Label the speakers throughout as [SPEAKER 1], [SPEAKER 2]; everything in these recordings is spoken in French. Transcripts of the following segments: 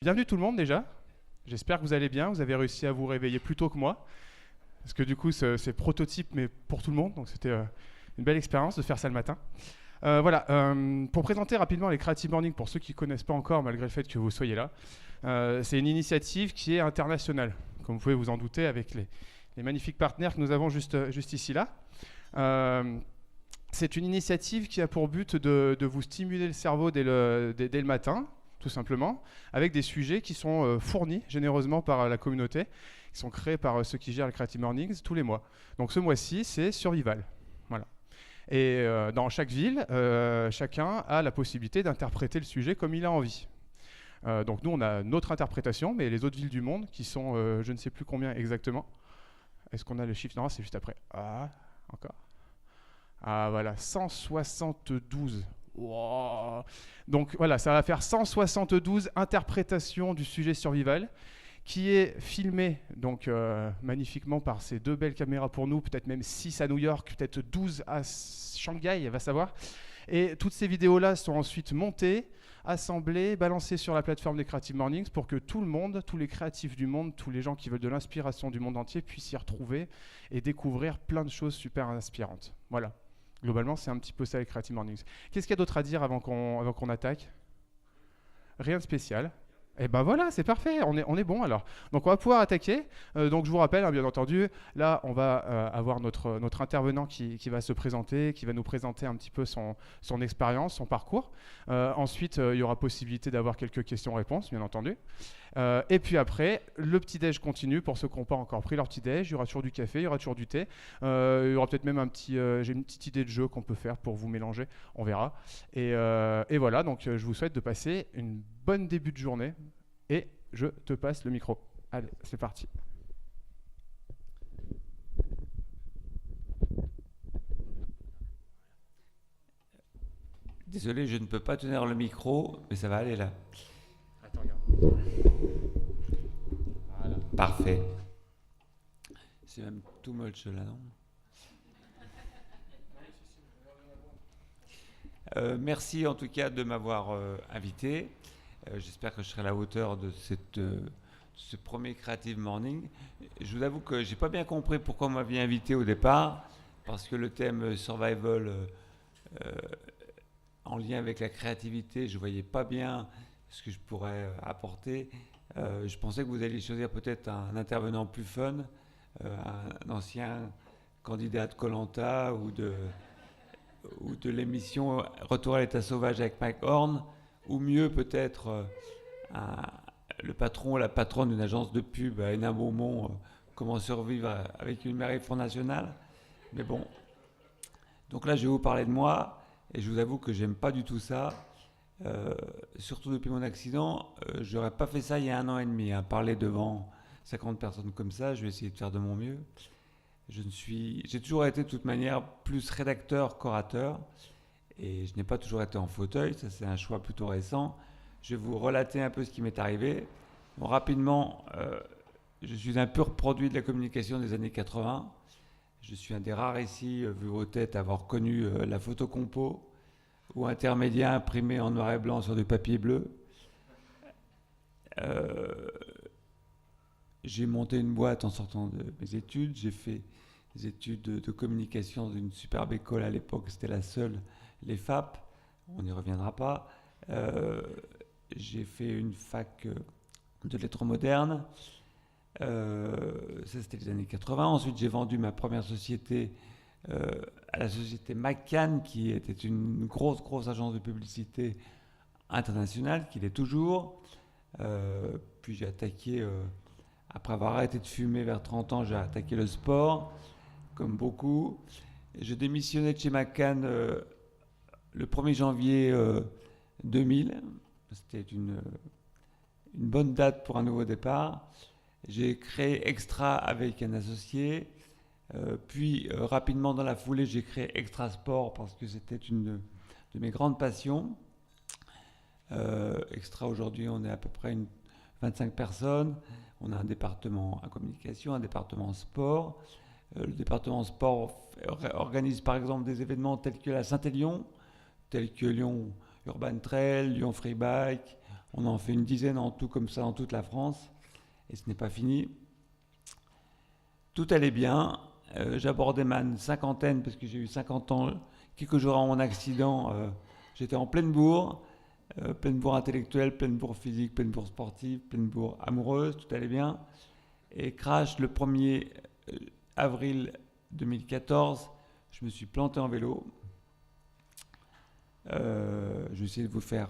[SPEAKER 1] Bienvenue tout le monde déjà. J'espère que vous allez bien. Vous avez réussi à vous réveiller plus tôt que moi. Parce que du coup, c'est prototype, mais pour tout le monde. Donc c'était une belle expérience de faire ça le matin. Pour présenter rapidement les Creative Morning, pour ceux qui ne connaissent pas encore, malgré le fait que vous soyez là, c'est une initiative qui est internationale, comme vous pouvez vous en douter, avec les magnifiques partenaires que nous avons juste ici là. C'est une initiative qui a pour but de vous stimuler le cerveau dès le matin, tout simplement, avec des sujets qui sont fournis généreusement par la communauté, qui sont créés par ceux qui gèrent le Creative Mornings tous les mois. Donc ce mois-ci, c'est Survival. Voilà. Et dans chaque ville, chacun a la possibilité d'interpréter le sujet comme il a envie. Donc nous, on a notre interprétation, mais les autres villes du monde, qui sont je ne sais plus combien exactement. Est-ce qu'on a le chiffre? Non, c'est juste après. Ah, encore. Ah voilà, 172. Wow. Donc voilà, ça va faire 172 interprétations du sujet survival qui est filmé donc magnifiquement par ces deux belles caméras pour nous, peut-être même 6 à New York, peut-être 12 à Shanghai, va savoir. Et toutes ces vidéos-là sont ensuite montées, assemblées, balancées sur la plateforme des Creative Mornings pour que tout le monde, tous les créatifs du monde, tous les gens qui veulent de l'inspiration du monde entier puissent s'y retrouver et découvrir plein de choses super inspirantes. Voilà. Globalement, c'est un petit peu ça les Creative Mornings. Qu'est-ce qu'il y a d'autre à dire avant qu'on attaque? Rien de spécial. Et ben voilà, c'est parfait, on est bon alors. Donc on va pouvoir attaquer. Donc je vous rappelle, hein, bien entendu, là on va avoir notre intervenant qui va se présenter, qui va nous présenter un petit peu son expérience, son parcours. Ensuite, il y aura possibilité d'avoir quelques questions-réponses, bien entendu. Et puis après, le petit-déj continue pour ceux qui n'ont pas encore pris leur petit-déj. Il y aura toujours du café, il y aura toujours du thé. Il y aura peut-être même j'ai une petite idée de jeu qu'on peut faire pour vous mélanger. On verra. Et voilà, donc je vous souhaite de passer une bonne début de journée. Et je te passe le micro. Allez, c'est parti.
[SPEAKER 2] Désolé, je ne peux pas tenir le micro, mais ça va aller là.
[SPEAKER 1] Attends, regarde.
[SPEAKER 2] Voilà. Parfait. C'est même tout moche là, non? Merci en tout cas de m'avoir invité. J'espère que je serai à la hauteur de ce premier Creative Morning. Je vous avoue que j'ai pas bien compris pourquoi vous m'aviez invité au départ, parce que le thème Survival en lien avec la créativité, je voyais pas bien ce que je pourrais apporter. Je pensais que vous alliez choisir peut-être un intervenant plus fun, un ancien candidat de Koh-Lanta ou de l'émission Retour à l'état sauvage avec Mike Horn, ou mieux peut-être le patron ou la patronne d'une agence de pub à Hénin Beaumont, comment survivre avec une mairie Front National. Mais bon, donc là je vais vous parler de moi, et je vous avoue que j'aime pas du tout ça. Surtout depuis mon accident, j'aurais pas fait ça il y a 1 an et demi, hein. Parler devant 50 personnes comme ça, je vais essayer de faire de mon mieux. J'ai toujours été de toute manière plus rédacteur qu'orateur, et je n'ai pas toujours été en fauteuil, ça c'est un choix plutôt récent. Je vais vous relater un peu ce qui m'est arrivé. Bon, rapidement, je suis un pur produit de la communication des années 80. Je suis un des rares ici, vu vos têtes, à avoir connu la photocompo ou intermédiaire imprimé en noir et blanc sur du papier bleu. J'ai monté une boîte en sortant de mes études. J'ai fait des études de communication dans une superbe école à l'époque, c'était la seule, les FAP. On n'y reviendra pas. J'ai fait une fac de lettres modernes. Ça, c'était les années 80. Ensuite, j'ai vendu ma première société à la société McCann, qui était une grosse agence de publicité internationale, qui l'est toujours. Puis j'ai attaqué, après avoir arrêté de fumer vers 30 ans, j'ai attaqué le sport, comme beaucoup. Je démissionnais de chez McCann le 1er janvier 2000. C'était une bonne date pour un nouveau départ. J'ai créé Extra avec un associé. Puis rapidement dans la foulée, j'ai créé Extra Sport parce que c'était une de mes grandes passions. Extra, aujourd'hui, on est à peu près 25 personnes. On a un département à communication, un département sport. Le département sport organise par exemple des événements tels que la Saint-Élion, tels que Lyon Urban Trail, Lyon Free Bike. On en fait une dizaine en tout comme ça dans toute la France. Et ce n'est pas fini. Tout allait bien. J'abordais ma cinquantaine parce que j'ai eu 50 ans. Quelques jours avant mon accident, j'étais en pleine bourre. Pleine bourre intellectuelle, pleine bourre physique, pleine bourre sportive, pleine bourre amoureuse. Tout allait bien. Et crash, le 1er avril 2014, je me suis planté en vélo. Je vais essayer de vous faire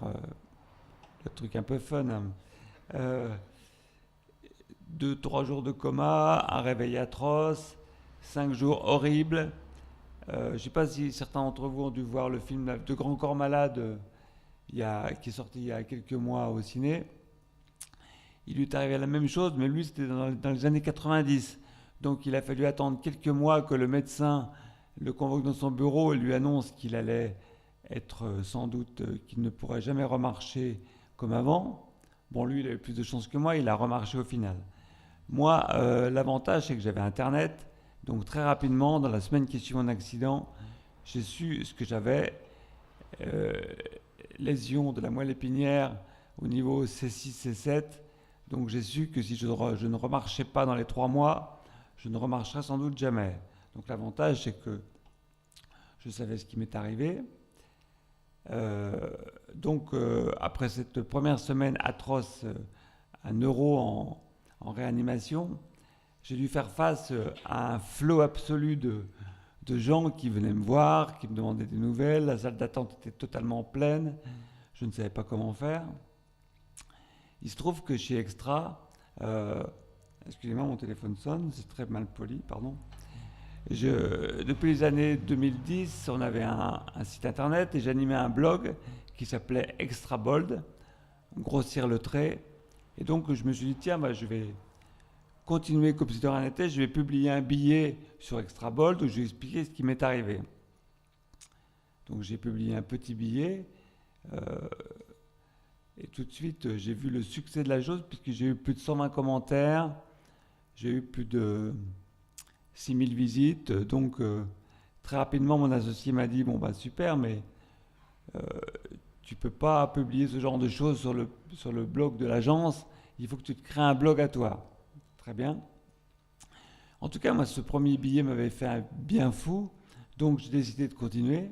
[SPEAKER 2] le truc un peu fun. 2-3 jours de coma, un réveil atroce, 5 jours horribles. Je ne sais pas si certains d'entre vous ont dû voir le film De Grand Corps Malade qui est sorti il y a quelques mois au ciné. Il lui est arrivé la même chose, mais lui c'était dans les années 90. Donc il a fallu attendre quelques mois que le médecin le convoque dans son bureau et lui annonce qu'il allait être sans doute, qu'il ne pourrait jamais remarcher comme avant. Bon, lui il a eu plus de chance que moi, il a remarché au final. Moi, l'avantage c'est que j'avais Internet, donc très rapidement, dans la semaine qui suit mon accident, j'ai su ce que j'avais. Lésion de la moelle épinière au niveau C6, C7. Donc j'ai su que si je ne remarchais pas dans les 3 mois, je ne remarcherais sans doute jamais. Donc l'avantage, c'est que je savais ce qui m'est arrivé. Après cette première semaine atroce à Neuro en réanimation, j'ai dû faire face à un flot absolu de gens qui venaient me voir, qui me demandaient des nouvelles. La salle d'attente était totalement pleine. Je ne savais pas comment faire. Il se trouve que chez Extra, excusez-moi, mon téléphone sonne, c'est très mal poli, pardon. Depuis les années 2010, on avait un site internet et j'animais un blog qui s'appelait Extra Bold, grossir le trait. Et donc je me suis dit, tiens, je vais continuer comme si de rien n'était, je vais publier un billet sur Extra Bold où je vais expliquer ce qui m'est arrivé. Donc j'ai publié un petit billet et tout de suite j'ai vu le succès de la chose puisque j'ai eu plus de 120 commentaires, j'ai eu plus de 6000 visites, donc très rapidement mon associé m'a dit bon super, mais tu peux pas publier ce genre de choses sur le blog de l'agence, il faut que tu te crées un blog à toi. Très bien. En tout cas, moi, ce premier billet m'avait fait un bien fou, donc j'ai décidé de continuer.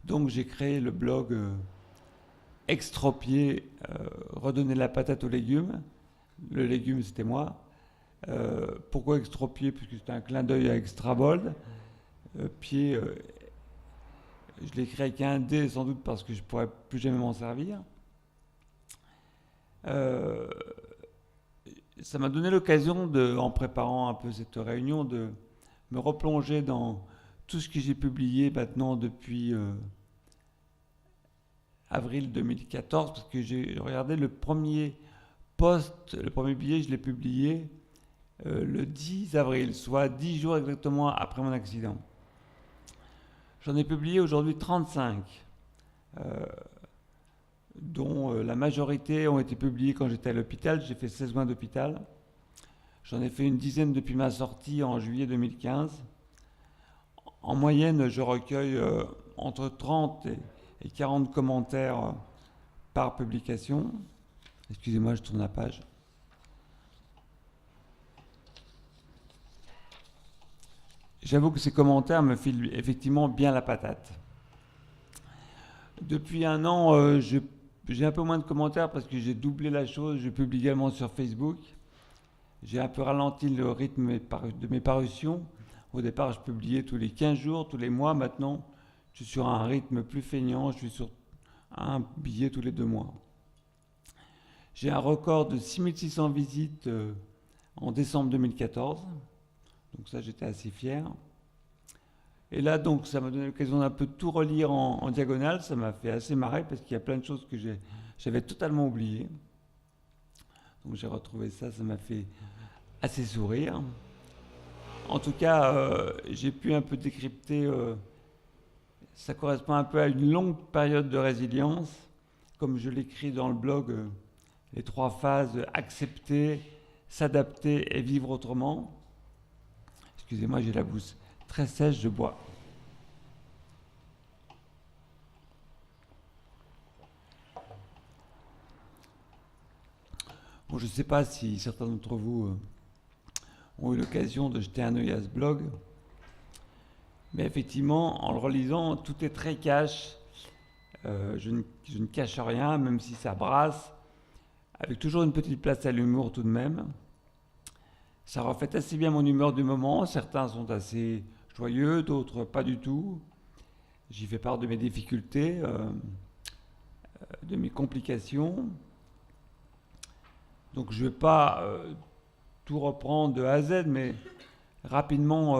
[SPEAKER 2] Donc j'ai créé le blog Extropié, redonner la patate aux légumes. Le légume, c'était moi. Pourquoi Extropié? Puisque c'était un clin d'œil à Extra Bold. Pied, je l'ai créé avec un D, sans doute parce que je ne pourrais plus jamais m'en servir. Ça m'a donné l'occasion, en préparant un peu cette réunion, de me replonger dans tout ce que j'ai publié maintenant depuis avril 2014, parce que j'ai regardé le premier post, le premier billet, je l'ai publié le 10 avril, soit 10 jours exactement après mon accident. J'en ai publié aujourd'hui 35, dont la majorité ont été publiés quand j'étais à l'hôpital. J'ai fait 16 mois d'hôpital. J'en ai fait une dizaine depuis ma sortie en juillet 2015. En moyenne, je recueille entre 30 et 40 commentaires par publication. Excusez-moi, je tourne la page. J'avoue que ces commentaires me filent effectivement bien la patate. Depuis un an, j'ai un peu moins de commentaires parce que j'ai doublé la chose. Je publie également sur Facebook. J'ai un peu ralenti le rythme de mes parutions. Au départ, je publiais tous les 15 jours, tous les mois. Maintenant, je suis sur un rythme plus feignant. Je suis sur un billet tous les 2 mois. J'ai un record de 6600 visites en décembre 2014. Donc ça, j'étais assez fier. Et là, donc, ça m'a donné l'occasion d'un peu tout relire en diagonale. Ça m'a fait assez marrer parce qu'il y a plein de choses que j'avais totalement oubliées. Donc j'ai retrouvé ça, ça m'a fait assez sourire. En tout cas, j'ai pu un peu décrypter. Ça correspond un peu à une longue période de résilience. Comme je l'écris dans le blog, les 3 phases: accepter, s'adapter et vivre autrement. Excusez-moi, j'ai la bouche très sèche, je bois. Bon, je ne sais pas si certains d'entre vous ont eu l'occasion de jeter un œil à ce blog, mais effectivement, en le relisant, tout est très cash. Je ne cache rien, même si ça brasse, avec toujours une petite place à l'humour tout de même. Ça reflète assez bien mon humeur du moment. Certains sont assez joyeux, d'autres pas du tout. J'y fais part de mes difficultés, de mes complications. Donc je ne vais pas tout reprendre de A à Z, mais rapidement,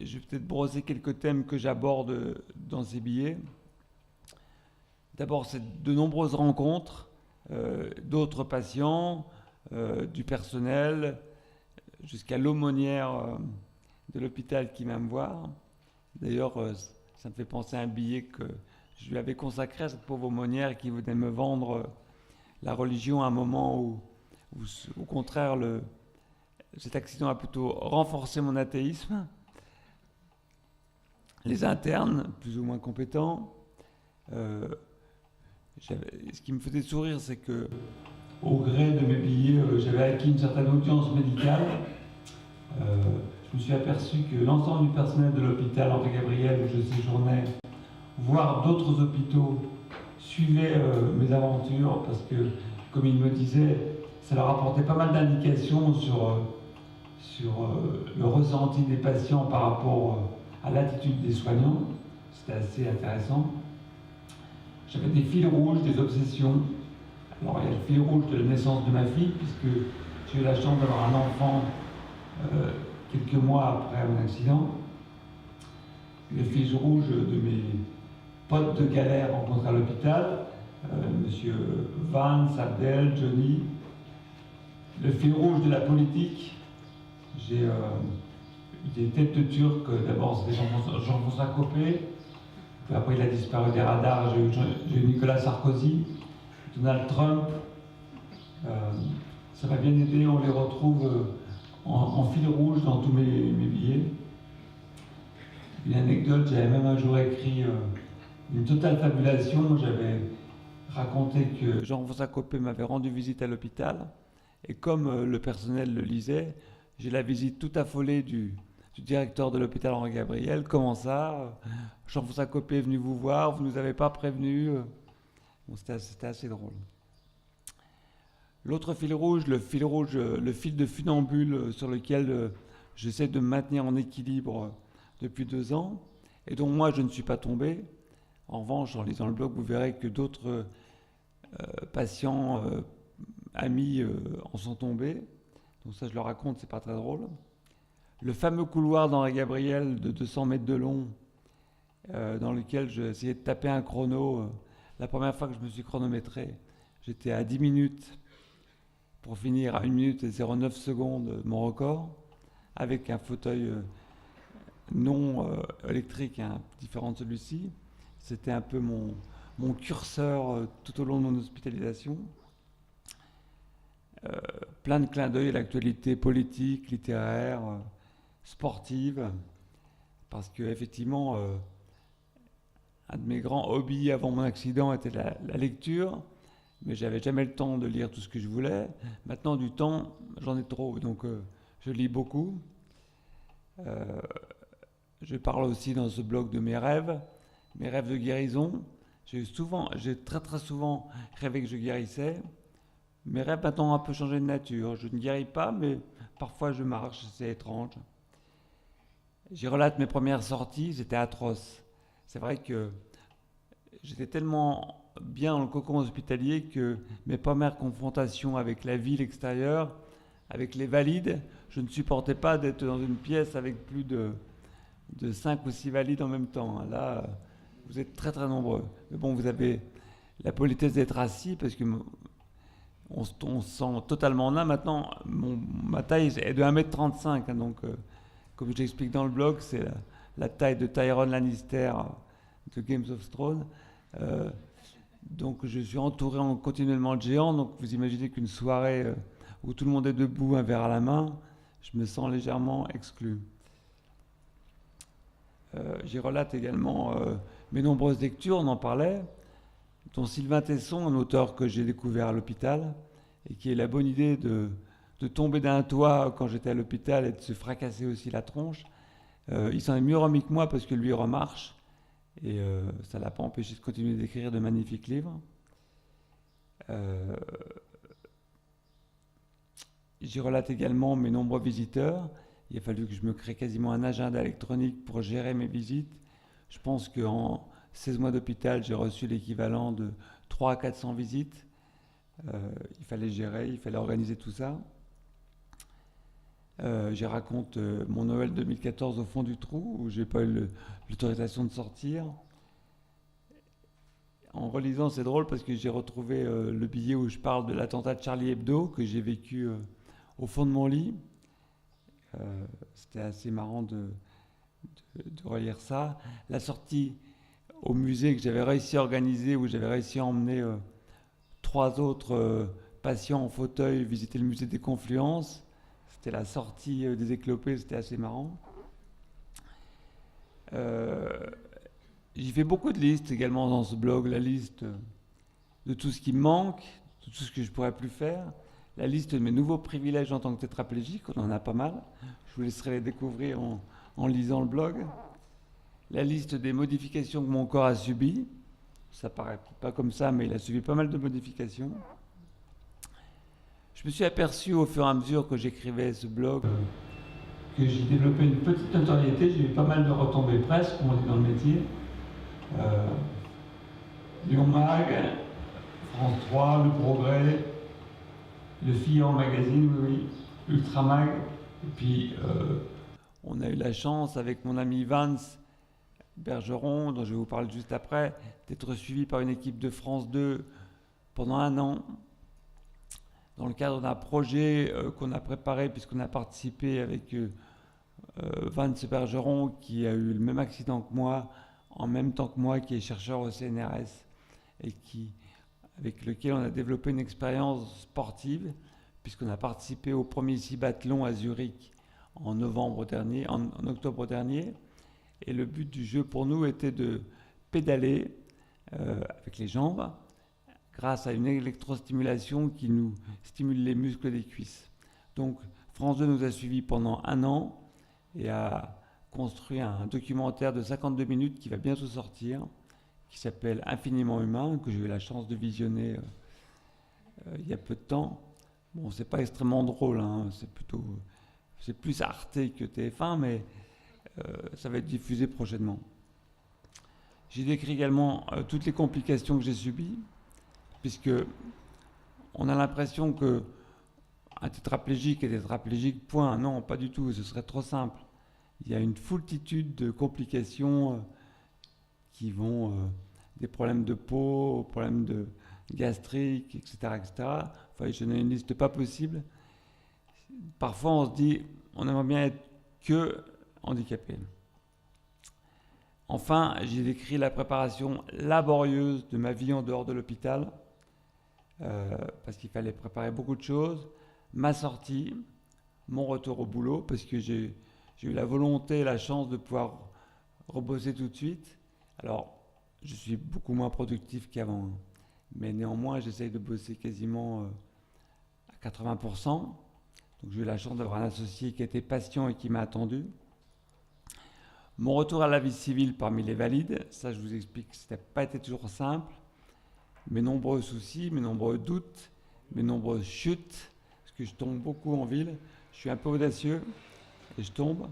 [SPEAKER 2] je vais peut-être brosser quelques thèmes que j'aborde dans ces billets. D'abord, c'est de nombreuses rencontres, d'autres patients, du personnel, jusqu'à l'aumônière de l'hôpital qui vient me voir. D'ailleurs, ça me fait penser à un billet que je lui avais consacré à cette pauvre aumônière qui venait me vendre la religion à un moment où au contraire, cet accident a plutôt renforcé mon athéisme. Les internes, plus ou moins compétents. Ce qui me faisait sourire, c'est que, au gré de mes billets, j'avais acquis une certaine audience médicale. Je me suis aperçu que l'ensemble du personnel de l'hôpital Henri-Gabriel où je séjournais, voire d'autres hôpitaux, suivaient mes aventures parce que, comme ils me disaient, ça leur apportait pas mal d'indications sur le ressenti des patients par rapport à l'attitude des soignants. C'était assez intéressant. J'avais des fils rouges, des obsessions. Alors il y a le fil rouge de la naissance de ma fille, puisque j'ai eu la chance d'avoir un enfant quelques mois après mon accident. Le fil rouge de mes potes de galère rencontrés à l'hôpital, Monsieur Vance, Abdel, Johnny. Le fil rouge de la politique, j'ai eu des têtes de Turcs. D'abord c'était Jean-François Copé, puis après il a disparu des radars. J'ai eu Nicolas Sarkozy, Donald Trump. Ça m'a bien aidé, on les retrouve en fil rouge dans tous mes billets. Une anecdote, j'avais même un jour écrit une totale fabulation. J'avais raconté que Jean-François Copé m'avait rendu visite à l'hôpital, et comme le personnel le lisait, j'ai la visite tout affolée du directeur de l'hôpital Henri-Gabriel. Comment ça, Jean-François Copé est venu vous voir, vous ne nous avez pas prévenu. Bon, c'était assez drôle. L'autre fil rouge, le fil de funambule sur lequel j'essaie de me maintenir en équilibre depuis 2 ans, et dont moi je ne suis pas tombé. En revanche, en lisant le blog, vous verrez que d'autres patients, amis en sont tombés. Donc ça, je le raconte, c'est pas très drôle. Le fameux couloir d'Henri-Gabriel de 200 mètres de long, dans lequel j'ai essayé de taper un chrono. La première fois que je me suis chronométré, j'étais à 10 minutes pour finir à 1 minute et 09 secondes mon record, avec un fauteuil non électrique, différent de celui-ci. C'était un peu mon curseur tout au long de mon hospitalisation. Plein de clins d'œil à l'actualité politique, littéraire, sportive, parce que effectivement, un de mes grands hobbies avant mon accident était la lecture, mais j'avais jamais le temps de lire tout ce que je voulais. Maintenant, du temps, j'en ai trop, donc je lis beaucoup. Je parle aussi dans ce blog de mes rêves de guérison. J'ai très très souvent rêvé que je guérissais. Mes rêves maintenant ont un peu changé de nature. Je ne guéris pas, mais parfois je marche, c'est étrange. J'y relate mes premières sorties, c'était atroce. C'est vrai que j'étais tellement bien dans le cocon hospitalier que mes premières confrontations avec la vie, l'extérieur, avec les valides, je ne supportais pas d'être dans une pièce avec plus de 5 ou 6 valides en même temps. Là, vous êtes très très nombreux. Mais bon, vous avez la politesse d'être assis parce que on se sent totalement là. Maintenant, ma taille est de 1m35, hein, donc comme j'explique dans le blog, c'est la taille de Tyrion Lannister de Game of Thrones. Donc je suis entouré continuellement de géants, donc vous imaginez qu'une soirée où tout le monde est debout, un verre à la main, je me sens légèrement exclu. J'y relate également mes nombreuses lectures, on en parlait, dont Sylvain Tesson, un auteur que j'ai découvert à l'hôpital, et qui a eu la bonne idée de tomber d'un toit quand j'étais à l'hôpital et de se fracasser aussi la tronche. Il s'en est mieux remis que moi parce que lui remarche, et ça ne l'a pas empêché de continuer d'écrire de magnifiques livres. J'y relate également mes nombreux visiteurs. Il a fallu que je me crée quasiment un agenda électronique pour gérer mes visites. Je pense qu'en 16 mois d'hôpital, j'ai reçu l'équivalent de 300 à 400 visites. Il fallait gérer, il fallait organiser tout ça. J'y raconte mon Noël 2014 au fond du trou, où je n'ai pas eu l'autorisation de sortir. En relisant, c'est drôle parce que j'ai retrouvé le billet où je parle de l'attentat de Charlie Hebdo que j'ai vécu au fond de mon lit. C'était assez marrant de relire ça. La sortie au musée que j'avais réussi à organiser, où j'avais réussi à emmener 3 autres patients en fauteuil visiter le musée des Confluences. C'était la sortie des éclopés, c'était assez marrant. J'ai fait beaucoup de listes également dans ce blog, la liste de tout ce qui me manque, de tout ce que je ne pourrais plus faire, la liste de mes nouveaux privilèges en tant que tétraplégique, on en a pas mal, je vous laisserai les découvrir en lisant le blog, la liste des modifications que mon corps a subies, ça paraît pas comme ça, mais il a subi pas mal de modifications. Je me suis aperçu au fur et à mesure que j'écrivais ce blog que j'ai développé une petite notoriété, j'ai eu pas mal de retombées presse, comme on dit dans le métier. Lyon Mag, France 3, Le Progrès, Le Fillon Magazine, oui, Ultra Mag. Et puis, on a eu la chance, avec mon ami Vance Bergeron, dont je vais vous parler juste après, d'être suivi par une équipe de France 2 pendant 1 an, dans le cadre d'un projet qu'on a préparé, puisqu'on a participé avec Vance Bergeron, qui a eu le même accident que moi, en même temps que moi, qui est chercheur au CNRS, et avec lequel on a développé une expérience sportive, puisqu'on a participé au premier cibathlon à Zurich en octobre dernier. Et le but du jeu pour nous était de pédaler avec les jambes, grâce à une électrostimulation qui nous stimule les muscles des cuisses. Donc France 2 nous a suivis pendant 1 an et a construit un documentaire de 52 minutes qui va bientôt sortir, qui s'appelle Infiniment Humain, que j'ai eu la chance de visionner il y a peu de temps. Bon, c'est pas extrêmement drôle, hein, c'est plus Arte que TF1, mais ça va être diffusé prochainement. J'ai décrit également toutes les complications que j'ai subies, puisque on a l'impression que un tétraplégique est tétraplégique, point. Non, pas du tout, ce serait trop simple. Il y a une foultitude de complications qui vont des problèmes de peau, problèmes de gastrique, etc., etc. Enfin, je n'ai une liste pas possible. Parfois, on se dit, on aimerait bien être que handicapé. Enfin, j'ai décrit la préparation laborieuse de ma vie en dehors de l'hôpital, parce qu'il fallait préparer beaucoup de choses, ma sortie, mon retour au boulot, parce que j'ai eu la volonté et la chance de pouvoir rebosser tout de suite. Alors, je suis beaucoup moins productif qu'avant, mais néanmoins, j'essaye de bosser quasiment à 80%. Donc, j'ai eu la chance d'avoir un associé qui était patient et qui m'a attendu. Mon retour à la vie civile parmi les valides, ça je vous explique que ça n'a pas été toujours simple. Mes nombreux soucis, mes nombreux doutes, mes nombreuses chutes, parce que je tombe beaucoup en ville, je suis un peu audacieux et je tombe.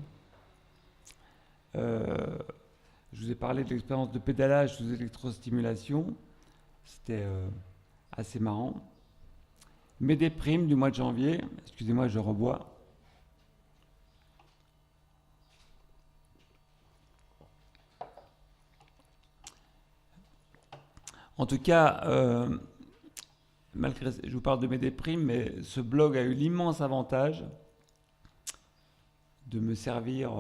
[SPEAKER 2] Je vous ai parlé de l'expérience de pédalage sous électrostimulation, c'était assez marrant. Mes déprimes du mois de janvier, excusez-moi, je rebois. En tout cas, je vous parle de mes déprimes, mais ce blog a eu l'immense avantage de me servir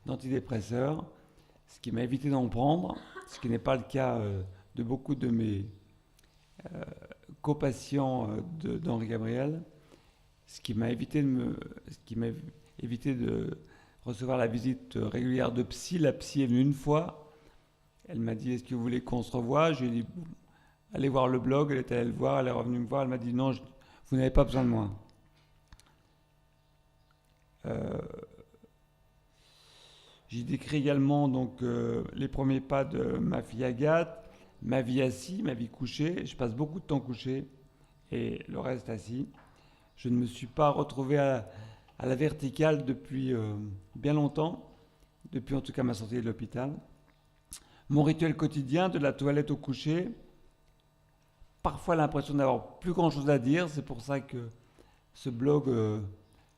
[SPEAKER 2] d'antidépresseur, ce qui m'a évité d'en prendre, ce qui n'est pas le cas de beaucoup de mes copatients d'Henri Gabriel, ce qui m'a évité de recevoir la visite régulière de psy. La psy est venue une fois. Elle m'a dit, est-ce que vous voulez qu'on se revoie? Je lui ai dit, aller voir le blog, elle est allée le voir, elle est revenue me voir, elle m'a dit non, vous n'avez pas besoin de moi. J'y décris également donc, les premiers pas de ma fille Agathe, ma vie assise, ma vie couchée. Je passe beaucoup de temps couché et le reste assis. Je ne me suis pas retrouvé à la verticale depuis bien longtemps, depuis en tout cas ma sortie de l'hôpital. Mon rituel quotidien, de la toilette au coucher, parfois l'impression d'avoir plus grand chose à dire. C'est pour ça que ce blog,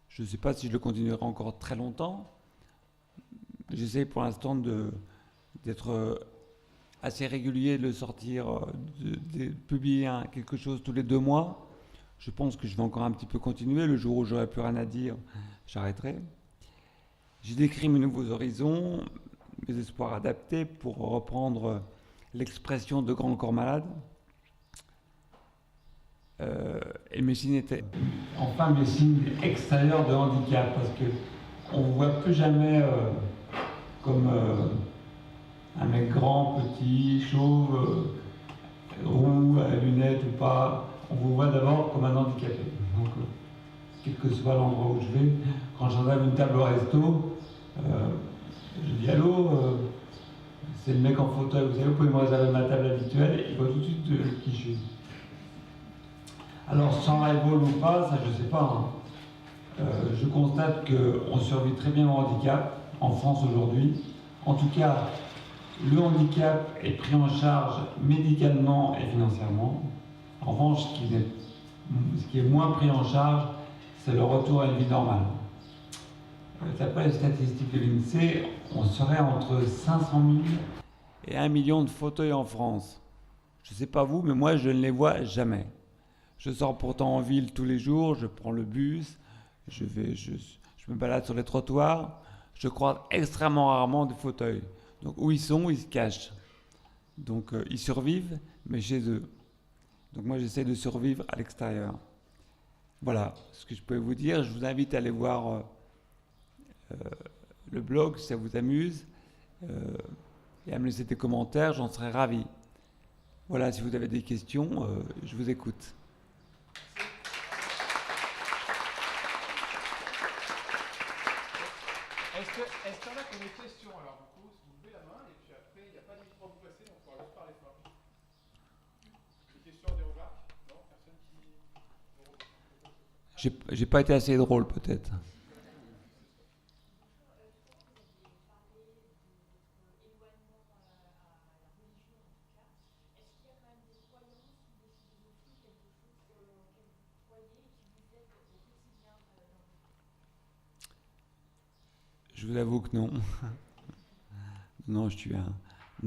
[SPEAKER 2] je ne sais pas si je le continuerai encore très longtemps. J'essaie pour l'instant d'être assez régulier, de le sortir, de publier quelque chose tous les 2 mois. Je pense que je vais encore un petit peu continuer. Le jour où j'aurai plus rien à dire, j'arrêterai. J'ai décrit mes nouveaux horizons, mes espoirs adaptés, pour reprendre l'expression de Grand Corps Malade. Et mes signes étaient enfin mes signes extérieurs de handicap, parce qu'on ne voit plus jamais comme un mec grand, petit, chauve, roux, à lunettes ou pas. On vous voit d'abord comme un handicapé. Donc, quel que soit l'endroit où je vais, quand j'enlève une table au resto, je dis allô, c'est le mec en fauteuil, vous savez, vous pouvez me réserver ma table habituelle, il voit tout de suite qui je suis. Alors, sans rival ou pas, ça je sais pas. Je constate qu'on survit très bien au handicap en France aujourd'hui. En tout cas, le handicap est pris en charge médicalement et financièrement. En revanche, ce qui est moins pris en charge, c'est le retour à une vie normale. D'après les statistiques de l'INSEE, on serait entre 500 000 et 1 million de fauteuils en France. Je ne sais pas vous, mais moi je ne les vois jamais. Je sors pourtant en ville tous les jours, je prends le bus, je me balade sur les trottoirs, je croise extrêmement rarement des fauteuils. Donc où ils sont, ils se cachent. Donc ils survivent, mais chez eux. Donc moi j'essaie de survivre à l'extérieur. Voilà ce que je peux vous dire. Je vous invite à aller voir le blog si ça vous amuse et à me laisser des commentaires, j'en serais ravi. Voilà, si vous avez des questions, je vous écoute.
[SPEAKER 1] Est-ce qu'il y en a qui ont des questions? Alors du coup, si vous levez la main, et puis après, il n'y a pas de micro à vous passer, donc on pourra juste parler fort. Des questions, des remarques? Non, personne qui...
[SPEAKER 2] J'ai pas été assez drôle peut-être. Je vous avoue que non. Non, je suis un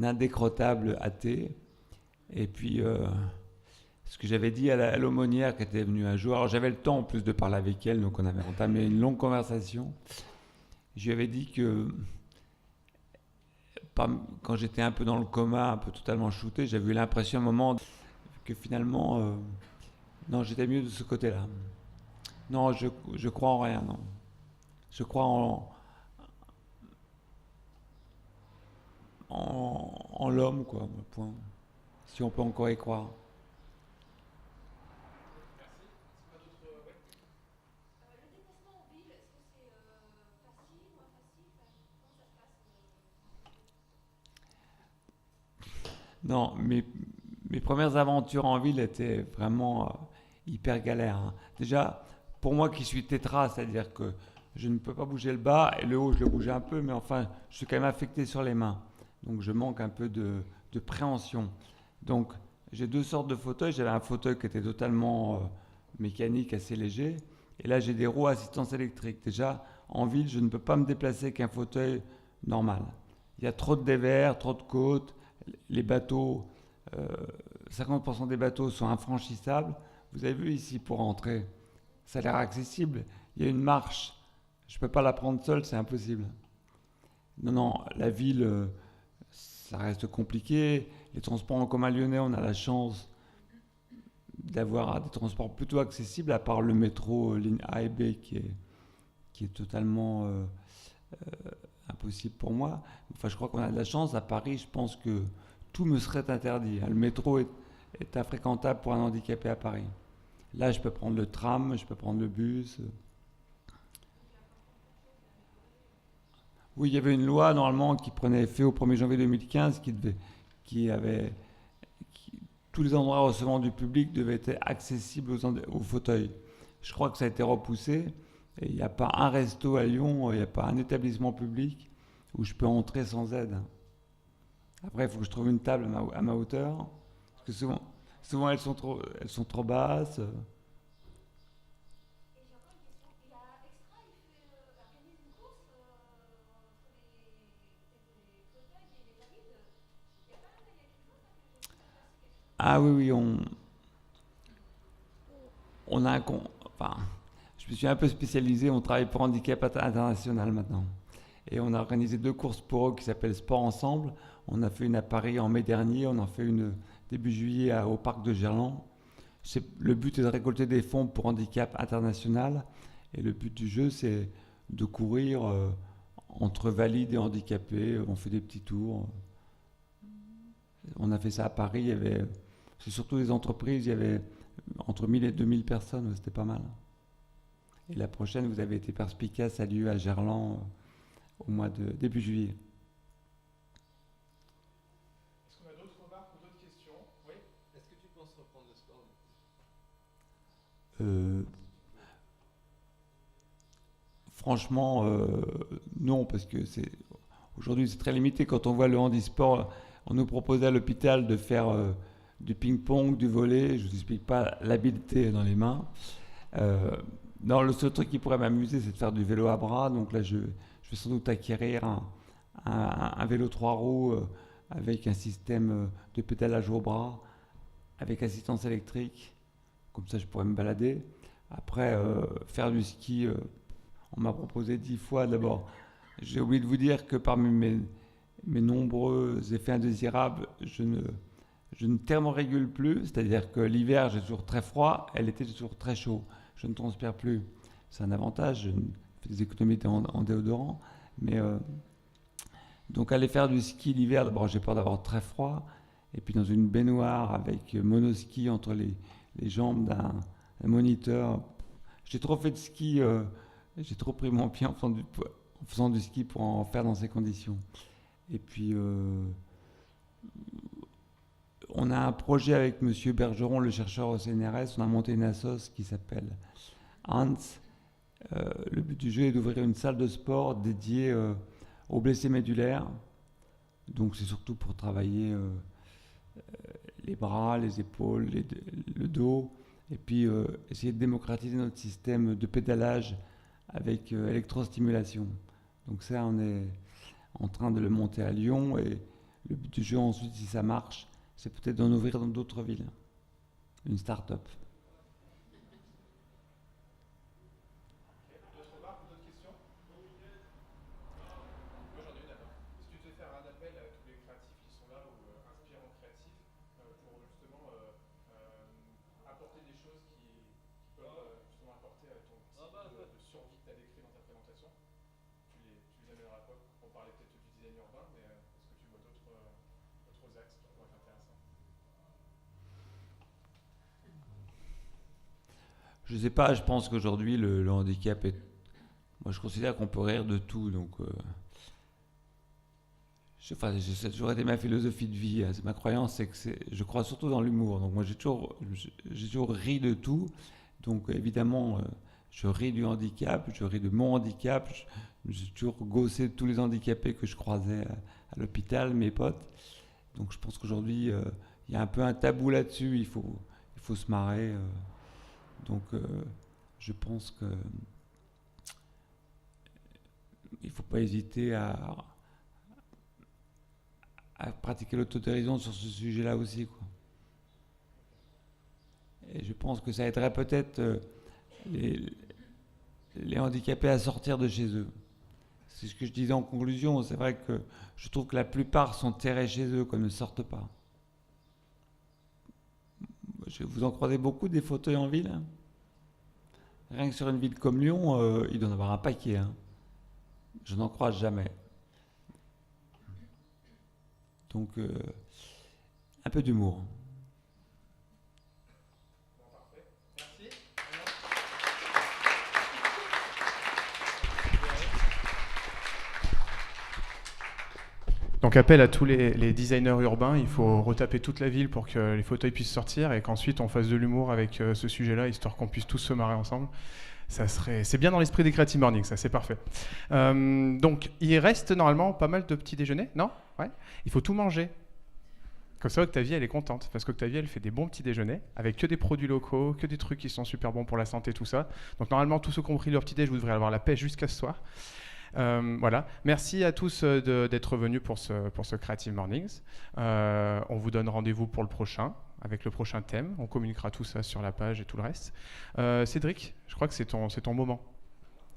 [SPEAKER 2] indécrottable athée. Et puis, ce que j'avais dit à l'aumônière qui était venue un jour, alors j'avais le temps en plus de parler avec elle, donc on avait entamé une longue conversation. Je lui avais dit que quand j'étais un peu dans le coma, un peu totalement shooté, j'avais eu l'impression à un moment que finalement, non, j'étais mieux de ce côté-là. Non, je crois en rien, non. Je crois en l'homme, quoi, point. Si on peut encore y croire. Non, mes premières aventures en ville étaient vraiment hyper galères. Hein. Déjà, pour moi qui suis tétra, c'est-à-dire que je ne peux pas bouger le bas et le haut, je le bougeais un peu, mais enfin, je suis quand même affecté sur les mains. Donc, je manque un peu de préhension. Donc, j'ai 2 sortes de fauteuils. J'avais un fauteuil qui était totalement mécanique, assez léger. Et là, j'ai des roues à assistance électrique. Déjà, en ville, je ne peux pas me déplacer avec un fauteuil normal. Il y a trop de dévers, trop de côtes. Les bateaux, 50% des bateaux sont infranchissables. Vous avez vu ici pour entrer, ça a l'air accessible. Il y a une marche, je ne peux pas la prendre seule, c'est impossible. Non, la ville, ça reste compliqué. Les transports en commun lyonnais, on a la chance d'avoir des transports plutôt accessibles, à part le métro ligne A et B qui est totalement impossible pour moi. Enfin, je crois qu'on a de la chance. À Paris, je pense que tout me serait interdit. Le métro est infréquentable pour un handicapé à Paris. Là, je peux prendre le tram, je peux prendre le bus. Oui, il y avait une loi normalement qui prenait effet au 1er janvier 2015 qui avait, tous les endroits recevant du public devaient être accessibles aux fauteuils. Je crois que ça a été repoussé et il n'y a pas un resto à Lyon, il n'y a pas un établissement public où je peux entrer sans aide. Après, il faut que je trouve une table à ma hauteur, parce que souvent elles sont trop basses. Ah oui, oui, on a enfin, je me suis un peu spécialisé, on travaille pour Handicap International maintenant. Et on a organisé 2 courses pour eux qui s'appellent Sport Ensemble. On a fait une à Paris en mai dernier, on en fait une début juillet au parc de Gerland. Le but est de récolter des fonds pour Handicap International. Et le but du jeu, c'est de courir entre valides et handicapés. On fait des petits tours. On a fait ça à Paris. C'est surtout des entreprises. Il y avait entre 1000 et 2000 personnes. C'était pas mal. Et la prochaine, vous avez été perspicace, a lieu à Gerland au mois de début juillet.
[SPEAKER 1] Est-ce qu'on a d'autres remarques ou d'autres questions? Oui.
[SPEAKER 3] Est-ce que tu penses reprendre le sport?
[SPEAKER 2] Franchement, non, parce que aujourd'hui c'est très limité. Quand on voit le handisport, on nous propose à l'hôpital de faire du ping-pong, du volley. Je ne vous explique pas l'habileté dans les mains. Non, le seul truc qui pourrait m'amuser, c'est de faire du vélo à bras. Donc là, je vais sans doute acquérir un vélo 3 roues avec un système de pédalage au bras, avec assistance électrique. Comme ça, je pourrais me balader. Après, faire du ski, on m'a proposé 10 fois. D'abord, j'ai oublié de vous dire que parmi mes nombreux effets indésirables, je ne thermorégule plus. C'est-à-dire que l'hiver, j'ai toujours très froid, et l'été, j'ai toujours très chaud. Je ne transpire plus. C'est un avantage. Je fais des économies en déodorant. Mais donc, aller faire du ski l'hiver, d'abord, j'ai peur d'avoir très froid. Et puis, dans une baignoire avec monoski entre les jambes d'un moniteur. J'ai trop fait de ski, j'ai trop pris mon pied en faisant du ski pour en faire dans ces conditions. Et puis, on a un projet avec Monsieur Bergeron, le chercheur au CNRS. On a monté une assoce qui s'appelle Hans. Le but du jeu est d'ouvrir une salle de sport dédiée aux blessés médulaires. Donc, c'est surtout pour travailler les bras, les épaules, le dos, et puis essayer de démocratiser notre système de pédalage avec électrostimulation. Donc ça, on est en train de le monter à Lyon, et le but du jeu ensuite, si ça marche, c'est peut-être d'en ouvrir dans d'autres villes. Une start-up.
[SPEAKER 1] D'autres remarques ou d'autres questions? Moi j'en ai une alors. Est-ce que tu veux faire un appel à tous les créatifs qui sont là ou inspirants créatifs pour justement apporter des choses qui peuvent justement apporter à ton type de survie que tu as décrit dans ta présentation? Tu les amèneras à quoi? On parlait peut-être du design urbain, mais est-ce que tu vois d'autres axes qui pourraient être intéressants?
[SPEAKER 2] Je ne sais pas, je pense qu'aujourd'hui, le handicap est... Moi, je considère qu'on peut rire de tout, donc... ça a toujours été ma philosophie de vie, hein. C'est ma croyance, c'est que je crois surtout dans l'humour. Donc moi, j'ai toujours ri de tout. Donc évidemment, je ris du handicap, je ris de mon handicap. J'ai toujours gossé de tous les handicapés que je croisais à l'hôpital, mes potes. Donc je pense qu'aujourd'hui, il y a un peu un tabou là-dessus. Il faut se marrer. Donc je pense que il ne faut pas hésiter à pratiquer l'autodérision sur ce sujet-là aussi, quoi. Et je pense que ça aiderait peut-être les handicapés à sortir de chez eux. C'est ce que je disais en conclusion. C'est vrai que je trouve que la plupart sont terrés chez eux, qu'on ne sortent pas. Vous en croisez beaucoup des fauteuils en ville, hein? Rien que sur une ville comme Lyon, il doit en avoir un paquet, hein. Je n'en croise jamais. Donc, un peu d'humour.
[SPEAKER 1] Donc appel à tous les designers urbains, il faut retaper toute la ville pour que les fauteuils puissent sortir et qu'ensuite on fasse de l'humour avec ce sujet-là, histoire qu'on puisse tous se marrer ensemble. C'est bien dans l'esprit des Creative Morning, ça, c'est parfait. Donc il reste normalement pas mal de petits déjeuners, non? Ouais. Il faut tout manger. Comme ça, Octavie, elle est contente, parce qu'Octavie, elle fait des bons petits déjeuners, avec que des produits locaux, que des trucs qui sont super bons pour la santé, tout ça. Donc normalement, tous ceux qui ont pris leur petit déj, vous devrez avoir la pêche jusqu'à ce soir. Voilà. Merci à tous d'être venus pour ce Creative Mornings. On vous donne rendez-vous pour le prochain, avec le prochain thème. On communiquera tout ça sur la page et tout le reste. Cédric, je crois que c'est ton moment.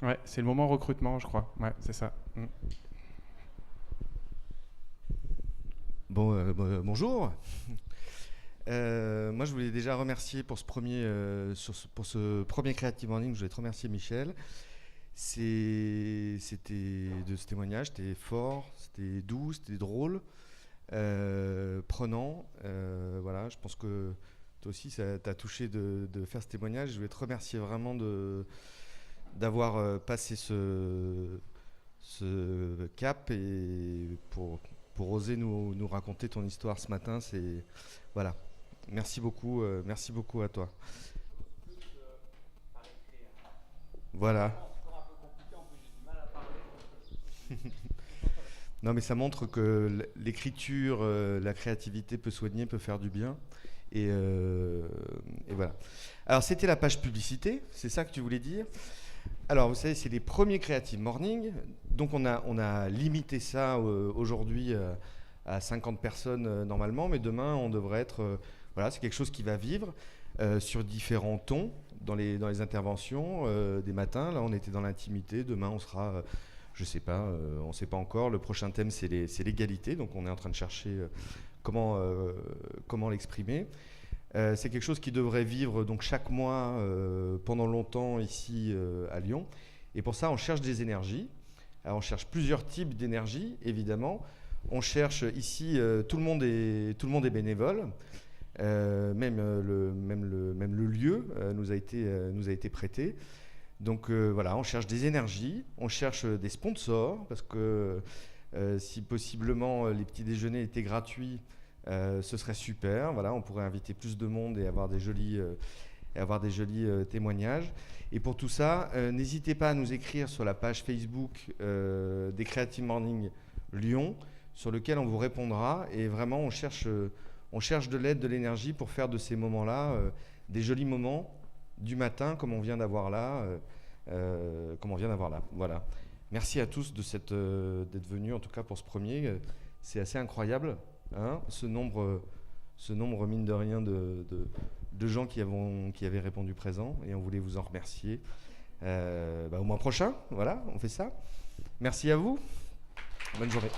[SPEAKER 1] Ouais, c'est le moment recrutement, je crois. Ouais, c'est ça.
[SPEAKER 4] Bonjour. Moi, je voulais déjà remercier pour ce premier Creative Morning. Je voulais te remercier, Michel. C'était de ce témoignage, c'était fort, c'était doux, c'était drôle, prenant. Voilà, je pense que toi aussi, ça t'a touché de faire ce témoignage. Je voulais te remercier vraiment d'avoir passé ce cap et pour oser nous raconter ton histoire ce matin. Voilà. Merci beaucoup à toi. Voilà. Non, mais ça montre que l'écriture, la créativité peut soigner, peut faire du bien. Et voilà. Alors, c'était la page publicité, c'est ça que tu voulais dire. Alors, vous savez, c'est les premiers Creative Morning. Donc, on a limité ça aujourd'hui à 50 personnes normalement. Mais demain, on devrait être... voilà, c'est quelque chose qui va vivre sur différents tons dans les interventions des matins. Là, on était dans l'intimité. Demain, on sera... je ne sais pas, on ne sait pas encore. Le prochain thème, c'est l'égalité. Donc, on est en train de chercher comment l'exprimer. C'est quelque chose qui devrait vivre donc chaque mois pendant longtemps ici à Lyon. Et pour ça, on cherche des énergies. Alors, on cherche plusieurs types d'énergie, évidemment. On cherche ici, tout le monde est bénévole. Même le lieu nous a été prêté. Donc voilà, on cherche des énergies, on cherche des sponsors, parce que si possiblement les petits déjeuners étaient gratuits, ce serait super. Voilà, on pourrait inviter plus de monde et avoir des jolis témoignages. Et pour tout ça, n'hésitez pas à nous écrire sur la page Facebook des Creative Morning Lyon, sur lequel on vous répondra. Et vraiment, on cherche de l'aide, de l'énergie pour faire de ces moments-là des jolis moments du matin, comme on vient d'avoir là. Voilà. Merci à tous d'être venus, en tout cas pour ce premier. C'est assez incroyable, hein, ce nombre, mine de rien, de gens qui avaient répondu présent, et on voulait vous en remercier. Au mois prochain, voilà, on fait ça. Merci à vous. Bonne journée.